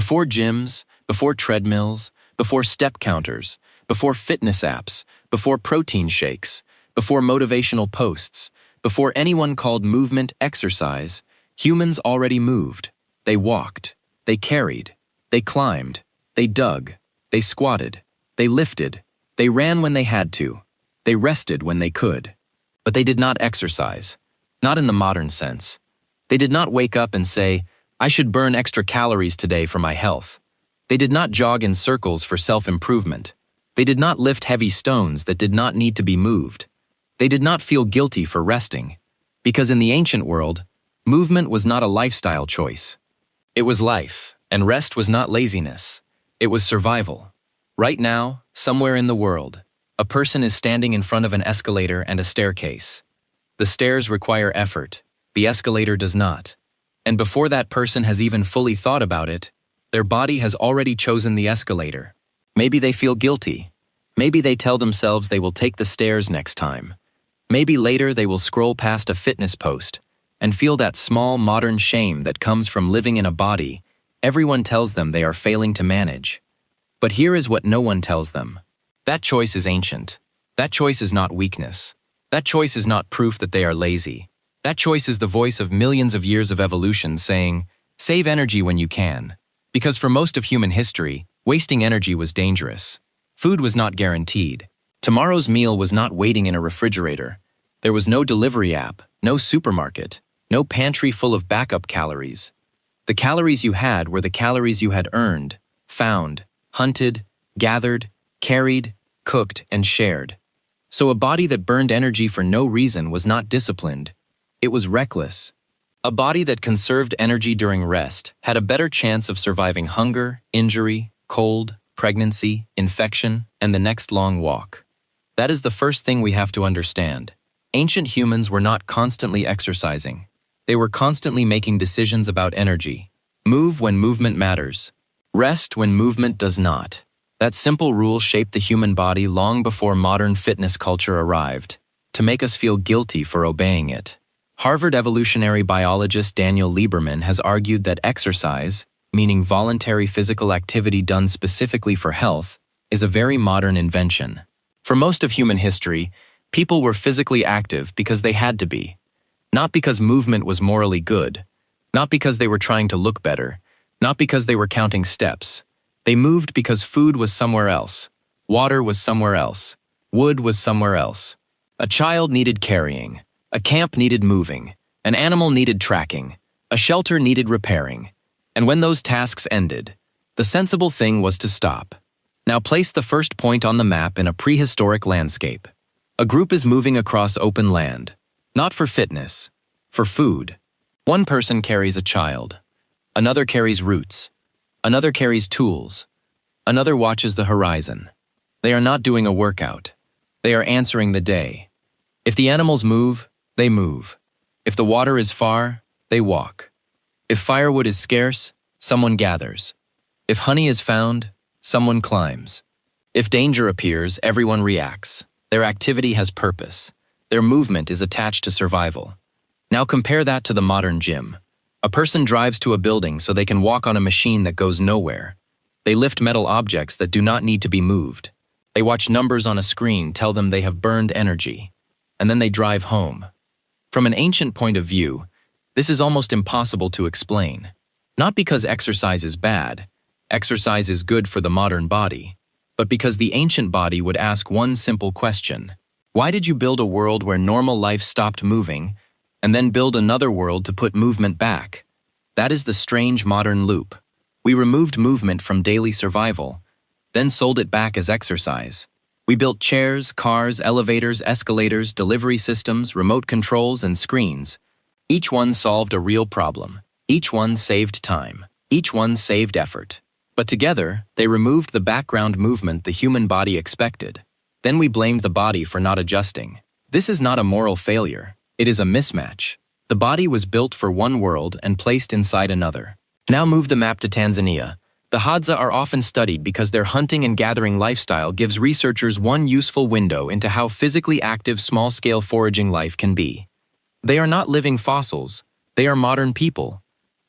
Before gyms, before treadmills, before step counters, before fitness apps, before protein shakes, before motivational posts, before anyone called movement exercise, humans already moved. They walked, they carried, they climbed, they dug, they squatted, they lifted, they ran when they had to, they rested when they could. But they did not exercise, not in the modern sense. They did not wake up and say, I should burn extra calories today for my health. They did not jog in circles for self-improvement. They did not lift heavy stones that did not need to be moved. They did not feel guilty for resting, because in the ancient world, movement was not a lifestyle choice. It was life, and rest was not laziness. It was survival. Right now, somewhere in the world, a person is standing in front of an escalator and a staircase. The stairs require effort. The escalator does not. And before that person has even fully thought about it, their body has already chosen the escalator. Maybe they feel guilty. Maybe they tell themselves they will take the stairs next time. Maybe later they will scroll past a fitness post and feel that small modern shame that comes from living in a body everyone tells them they are failing to manage. But here is what no one tells them. That choice is ancient. That choice is not weakness. That choice is not proof that they are lazy. That choice is the voice of millions of years of evolution saying, save energy when you can. Because for most of human history, wasting energy was dangerous. Food was not guaranteed. Tomorrow's meal was not waiting in a refrigerator. There was no delivery app, no supermarket, no pantry full of backup calories. The calories you had were the calories you had earned, found, hunted, gathered, carried, cooked, and shared. So a body that burned energy for no reason was not disciplined. It was reckless. A body that conserved energy during rest had a better chance of surviving hunger, injury, cold, pregnancy, infection, and the next long walk. That is the first thing we have to understand. Ancient humans were not constantly exercising. They were constantly making decisions about energy. Move when movement matters. Rest when movement does not. That simple rule shaped the human body long before modern fitness culture arrived, to make us feel guilty for obeying it. Harvard evolutionary biologist Daniel Lieberman has argued that exercise, meaning voluntary physical activity done specifically for health, is a very modern invention. For most of human history, people were physically active because they had to be. Not because movement was morally good, not because they were trying to look better, not because they were counting steps. They moved because food was somewhere else, water was somewhere else, wood was somewhere else. A child needed carrying, a camp needed moving, an animal needed tracking, a shelter needed repairing. And when those tasks ended, the sensible thing was to stop. Now place the first point on the map in a prehistoric landscape. A group is moving across open land, not for fitness, for food. One person carries a child. Another carries roots. Another carries tools. Another watches the horizon. They are not doing a workout. They are answering the day. If the animals move, they move. If the water is far, they walk. If firewood is scarce, someone gathers. If honey is found, someone climbs. If danger appears, everyone reacts. Their activity has purpose. Their movement is attached to survival. Now compare that to the modern gym. A person drives to a building so they can walk on a machine that goes nowhere. They lift metal objects that do not need to be moved. They watch numbers on a screen tell them they have burned energy. And then they drive home. From an ancient point of view, this is almost impossible to explain. Not because exercise is bad. Exercise is good for the modern body. But because the ancient body would ask one simple question. Why did you build a world where normal life stopped moving, and then build another world to put movement back? That is the strange modern loop. We removed movement from daily survival, then sold it back as exercise. We built chairs, cars, elevators, escalators, delivery systems, remote controls, and screens. Each one solved a real problem. Each one saved time. Each one saved effort. But together, they removed the background movement the human body expected. Then we blamed the body for not adjusting. This is not a moral failure. It is a mismatch. The body was built for one world and placed inside another. Now move the map to Tanzania. The Hadza are often studied because their hunting and gathering lifestyle gives researchers one useful window into how physically active small-scale foraging life can be. They are not living fossils. They are modern people.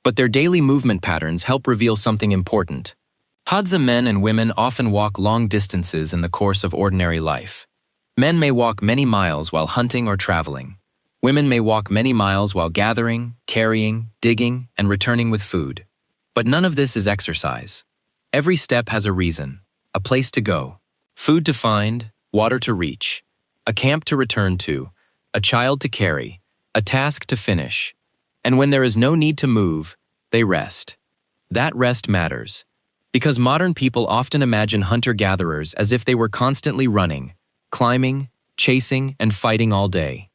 But their daily movement patterns help reveal something important. Hadza men and women often walk long distances in the course of ordinary life. Men may walk many miles while hunting or traveling. Women may walk many miles while gathering, carrying, digging, and returning with food. But none of this is exercise. Every step has a reason, a place to go, food to find, water to reach, a camp to return to, a child to carry, a task to finish. And when there is no need to move, they rest. That rest matters, because modern people often imagine hunter-gatherers as if they were constantly running, climbing, chasing, and fighting all day.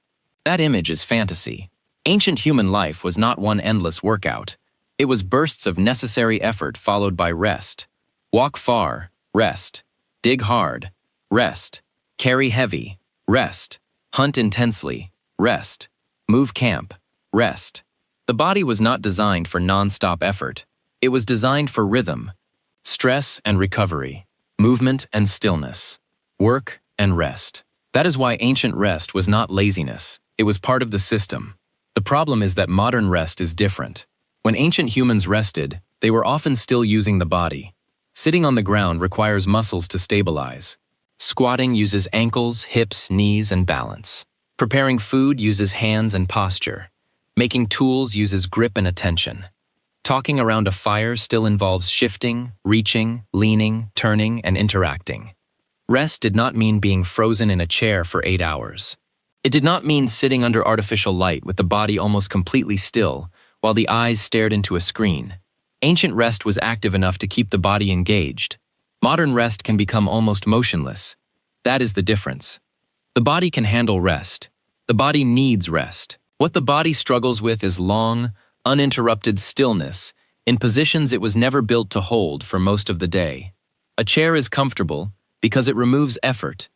That image is fantasy. Ancient human life was not one endless workout. It was bursts of necessary effort followed by rest. Walk far, rest. Dig hard, rest. Carry heavy, rest. Hunt intensely, rest. Move camp, rest. The body was not designed for non-stop effort. It was designed for rhythm, stress and recovery, movement and stillness, work and rest. That is why ancient rest was not laziness. It was part of the system. The problem is that modern rest is different. When ancient humans rested, they were often still using the body. Sitting on the ground requires muscles to stabilize. Squatting uses ankles, hips, knees, and balance. Preparing food uses hands and posture. Making tools uses grip and attention. Talking around a fire still involves shifting, reaching, leaning, turning, and interacting. Rest did not mean being frozen in a chair for 8 hours. It did not mean sitting under artificial light with the body almost completely still, while the eyes stared into a screen. Ancient rest was active enough to keep the body engaged. Modern rest can become almost motionless. That is the difference. The body can handle rest. The body needs rest. What the body struggles with is long, uninterrupted stillness in positions it was never built to hold for most of the day. A chair is comfortable because it removes effort.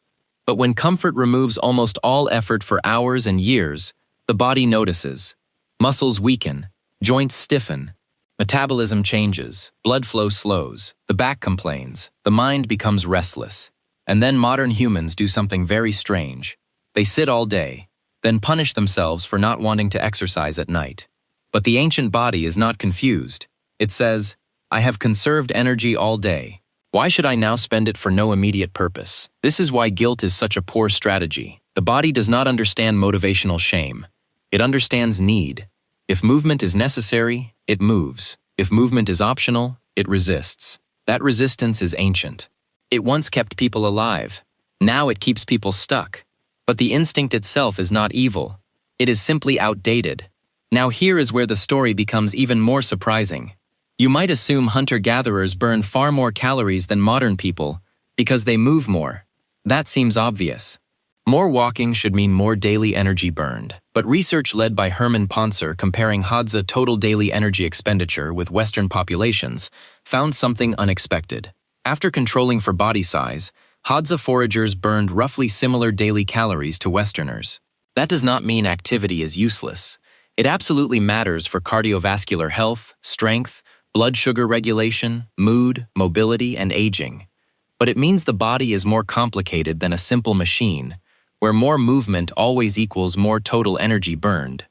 But when comfort removes almost all effort for hours and years, the body notices. Muscles weaken, joints stiffen, metabolism changes, blood flow slows, the back complains, the mind becomes restless. And then modern humans do something very strange. They sit all day, then punish themselves for not wanting to exercise at night. But the ancient body is not confused. It says, I have conserved energy all day. Why should I now spend it for no immediate purpose? This is why guilt is such a poor strategy. The body does not understand motivational shame. It understands need. If movement is necessary, it moves. If movement is optional, it resists. That resistance is ancient. It once kept people alive. Now it keeps people stuck. But the instinct itself is not evil. It is simply outdated. Now here is where the story becomes even more surprising. You might assume hunter-gatherers burn far more calories than modern people because they move more. That seems obvious. More walking should mean more daily energy burned. But research led by Herman Poncer comparing Hadza total daily energy expenditure with Western populations found something unexpected. After controlling for body size, Hadza foragers burned roughly similar daily calories to Westerners. That does not mean activity is useless. It absolutely matters for cardiovascular health, strength, blood sugar regulation, mood, mobility, and aging. But it means the body is more complicated than a simple machine, where more movement always equals more total energy burned.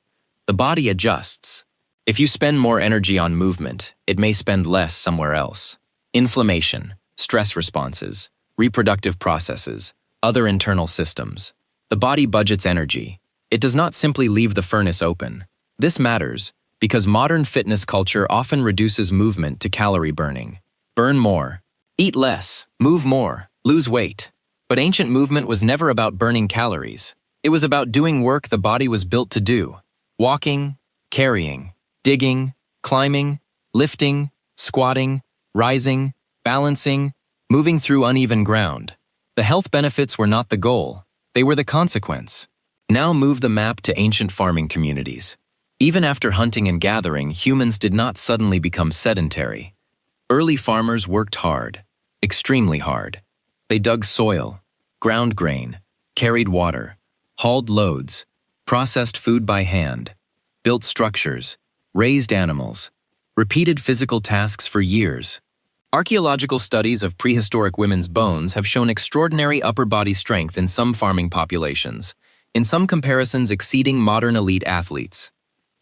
The body adjusts. If you spend more energy on movement, it may spend less somewhere else. Inflammation, stress responses, reproductive processes, other internal systems. The body budgets energy. It does not simply leave the furnace open. This matters because modern fitness culture often reduces movement to calorie burning. Burn more, eat less, move more, lose weight. But ancient movement was never about burning calories. It was about doing work the body was built to do. Walking, carrying, digging, climbing, lifting, squatting, rising, balancing, moving through uneven ground. The health benefits were not the goal. They were the consequence. Now move the map to ancient farming communities. Even after hunting and gathering, humans did not suddenly become sedentary. Early farmers worked hard, extremely hard. They dug soil, ground grain, carried water, hauled loads, processed food by hand, built structures, raised animals, repeated physical tasks for years. Archaeological studies of prehistoric women's bones have shown extraordinary upper body strength in some farming populations, in some comparisons exceeding modern elite athletes.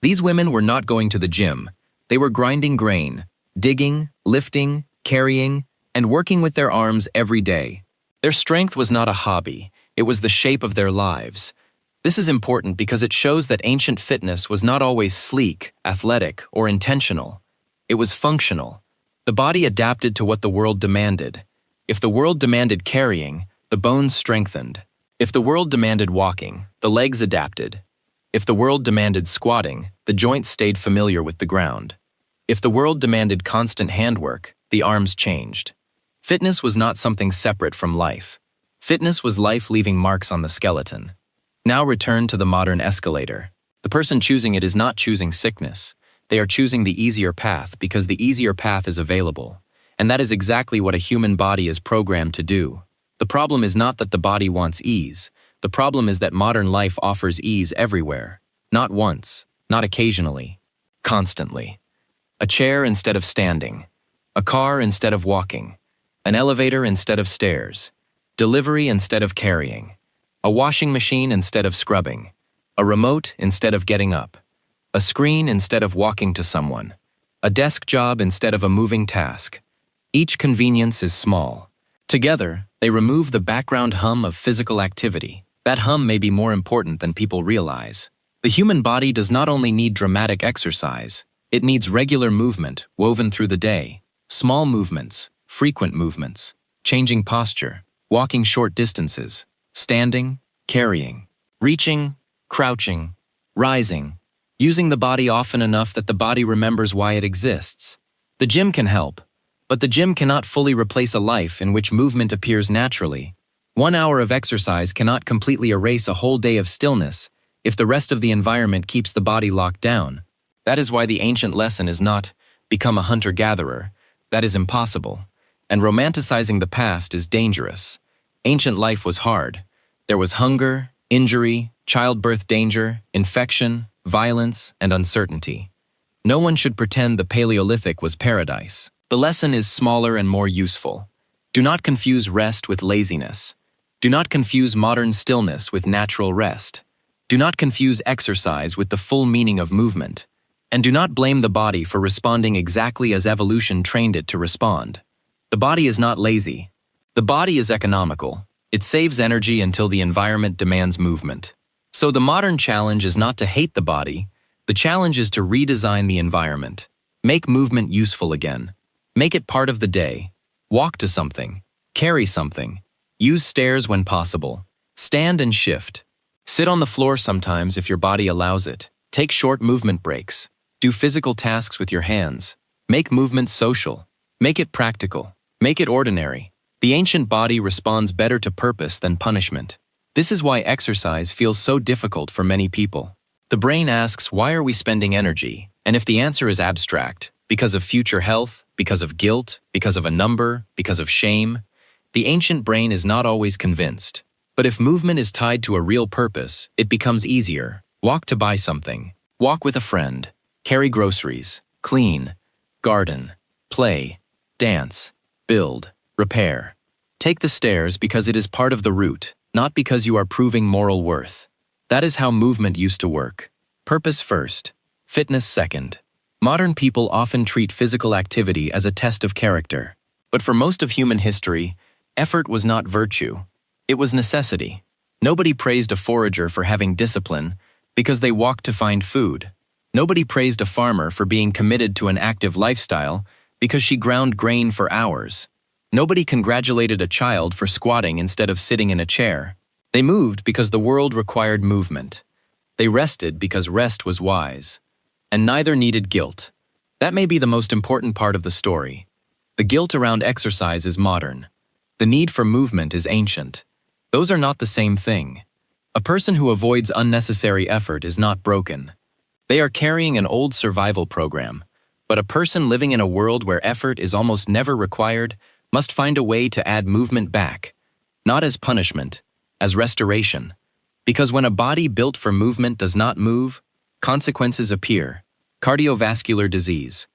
These women were not going to the gym, They were grinding grain, digging, lifting, carrying, and working with their arms every day. Their strength was not a hobby, it was the shape of their lives. This is important because it shows that ancient fitness was not always sleek, athletic, or intentional. It was functional. The body adapted to what the world demanded. If the world demanded carrying, the bones strengthened. If the world demanded walking, the legs adapted. If the world demanded squatting, the joints stayed familiar with the ground. If the world demanded constant handwork, the arms changed. Fitness was not something separate from life. Fitness was life leaving marks on the skeleton. Now return to the modern escalator. The person choosing it is not choosing sickness. They are choosing the easier path because the easier path is available. And that is exactly what a human body is programmed to do. The problem is not that the body wants ease. The problem is that modern life offers ease everywhere. Not once, not occasionally, constantly. A chair instead of standing. A car instead of walking. An elevator instead of stairs. Delivery instead of carrying. A washing machine instead of scrubbing. A remote instead of getting up. A screen instead of walking to someone. A desk job instead of a moving task. Each convenience is small. Together, they remove the background hum of physical activity. That hum may be more important than people realize. The human body does not only need dramatic exercise, it needs regular movement woven through the day. Small movements, frequent movements, changing posture, walking short distances, standing, carrying, reaching, crouching, rising, using the body often enough that the body remembers why it exists. The gym can help, but the gym cannot fully replace a life in which movement appears naturally. 1 hour of exercise cannot completely erase a whole day of stillness if the rest of the environment keeps the body locked down. That is why the ancient lesson is not, become a hunter-gatherer. That is impossible. And romanticizing the past is dangerous. Ancient life was hard. There was hunger, injury, childbirth danger, infection, violence, and uncertainty. No one should pretend the Paleolithic was paradise. The lesson is smaller and more useful. Do not confuse rest with laziness. Do not confuse modern stillness with natural rest. Do not confuse exercise with the full meaning of movement. And do not blame the body for responding exactly as evolution trained it to respond. The body is not lazy. The body is economical. It saves energy until the environment demands movement. So the modern challenge is not to hate the body. The challenge is to redesign the environment. Make movement useful again. Make it part of the day. Walk to something. Carry something. Use stairs when possible. Stand and shift. Sit on the floor sometimes if your body allows it. Take short movement breaks. Do physical tasks with your hands. Make movement social. Make it practical. Make it ordinary. The ancient body responds better to purpose than punishment. This is why exercise feels so difficult for many people. The brain asks, why are we spending energy? And if the answer is abstract, because of future health, because of guilt, because of a number, because of shame, the ancient brain is not always convinced. But if movement is tied to a real purpose, it becomes easier. Walk to buy something. Walk with a friend. Carry groceries. Clean. Garden. Play. Dance. Build. Repair. Take the stairs because it is part of the route, not because you are proving moral worth. That is how movement used to work. Purpose first. Fitness second. Modern people often treat physical activity as a test of character. But for most of human history, effort was not virtue. It was necessity. Nobody praised a forager for having discipline because they walked to find food. Nobody praised a farmer for being committed to an active lifestyle because she ground grain for hours. Nobody congratulated a child for squatting instead of sitting in a chair. They moved because the world required movement. They rested because rest was wise. And neither needed guilt. That may be the most important part of the story. The guilt around exercise is modern. The need for movement is ancient. Those are not the same thing. A person who avoids unnecessary effort is not broken. They are carrying an old survival program. But a person living in a world where effort is almost never required must find a way to add movement back. Not as punishment, as restoration. Because when a body built for movement does not move, consequences appear. Cardiovascular disease,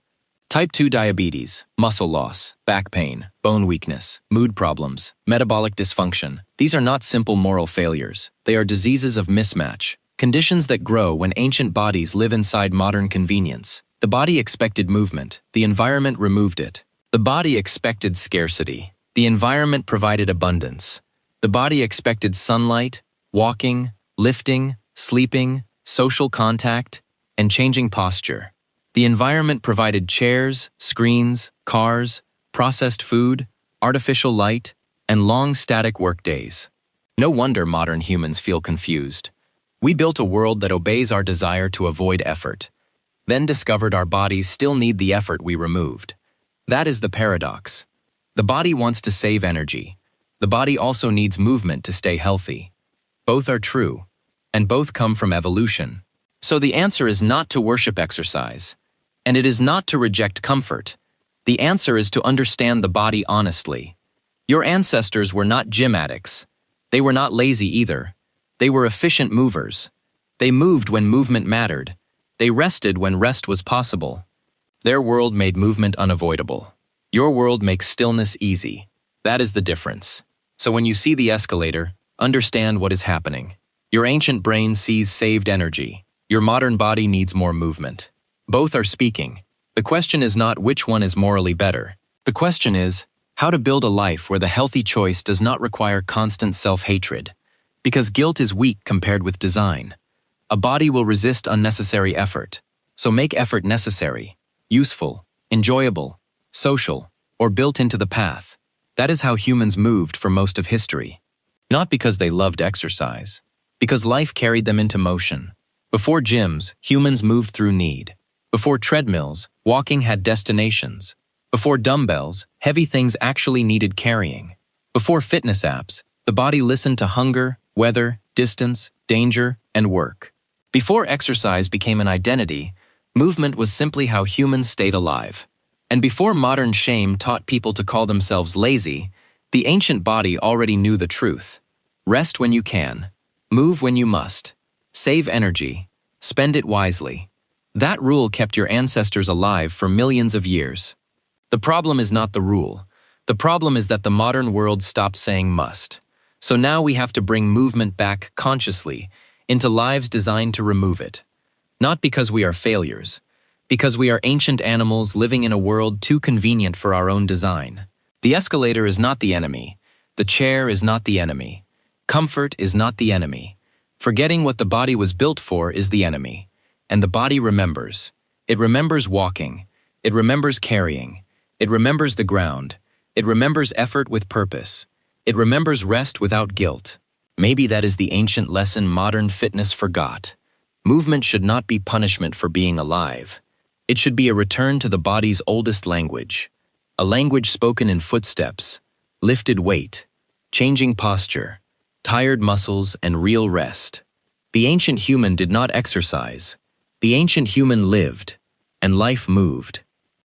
type 2 diabetes, muscle loss, back pain, bone weakness, mood problems, metabolic dysfunction. These are not simple moral failures. They are diseases of mismatch, conditions that grow when ancient bodies live inside modern convenience. The body expected movement, the environment removed it. The body expected scarcity, the environment provided abundance. The body expected sunlight, walking, lifting, sleeping, social contact, and changing posture. The environment provided chairs, screens, cars, processed food, artificial light, and long static workdays. No wonder modern humans feel confused. We built a world that obeys our desire to avoid effort, then discovered our bodies still need the effort we removed. That is the paradox. The body wants to save energy. The body also needs movement to stay healthy. Both are true, and both come from evolution. So the answer is not to worship exercise, and it is not to reject comfort. The answer is to understand the body honestly. Your ancestors were not gym addicts. They were not lazy either. They were efficient movers. They moved when movement mattered. They rested when rest was possible. Their world made movement unavoidable. Your world makes stillness easy. That is the difference. So when you see the escalator, understand what is happening. Your ancient brain sees saved energy. Your modern body needs more movement. Both are speaking. The question is not which one is morally better. The question is how to build a life where the healthy choice does not require constant self-hatred. Because guilt is weak compared with design. A body will resist unnecessary effort. So make effort necessary, useful, enjoyable, social, or built into the path. That is how humans moved for most of history. Not because they loved exercise, because life carried them into motion. Before gyms, humans moved through need. Before treadmills, walking had destinations. Before dumbbells, heavy things actually needed carrying. Before fitness apps, the body listened to hunger, weather, distance, danger, and work. Before exercise became an identity, movement was simply how humans stayed alive. And before modern shame taught people to call themselves lazy, the ancient body already knew the truth. Rest when you can. Move when you must. Save energy. Spend it wisely. That rule kept your ancestors alive for millions of years. The problem is not the rule. The problem is that the modern world stopped saying must. So now we have to bring movement back consciously into lives designed to remove it. Not because we are failures, because we are ancient animals living in a world too convenient for our own design. The escalator is not the enemy. The chair is not the enemy. Comfort is not the enemy. Forgetting what the body was built for is the enemy. And the body remembers. It remembers walking. It remembers carrying. It remembers the ground. It remembers effort with purpose. It remembers rest without guilt. Maybe that is the ancient lesson modern fitness forgot. Movement should not be punishment for being alive. It should be a return to the body's oldest language. A language spoken in footsteps, lifted weight, changing posture, tired muscles, and real rest. The ancient human did not exercise. The ancient human lived, and life moved.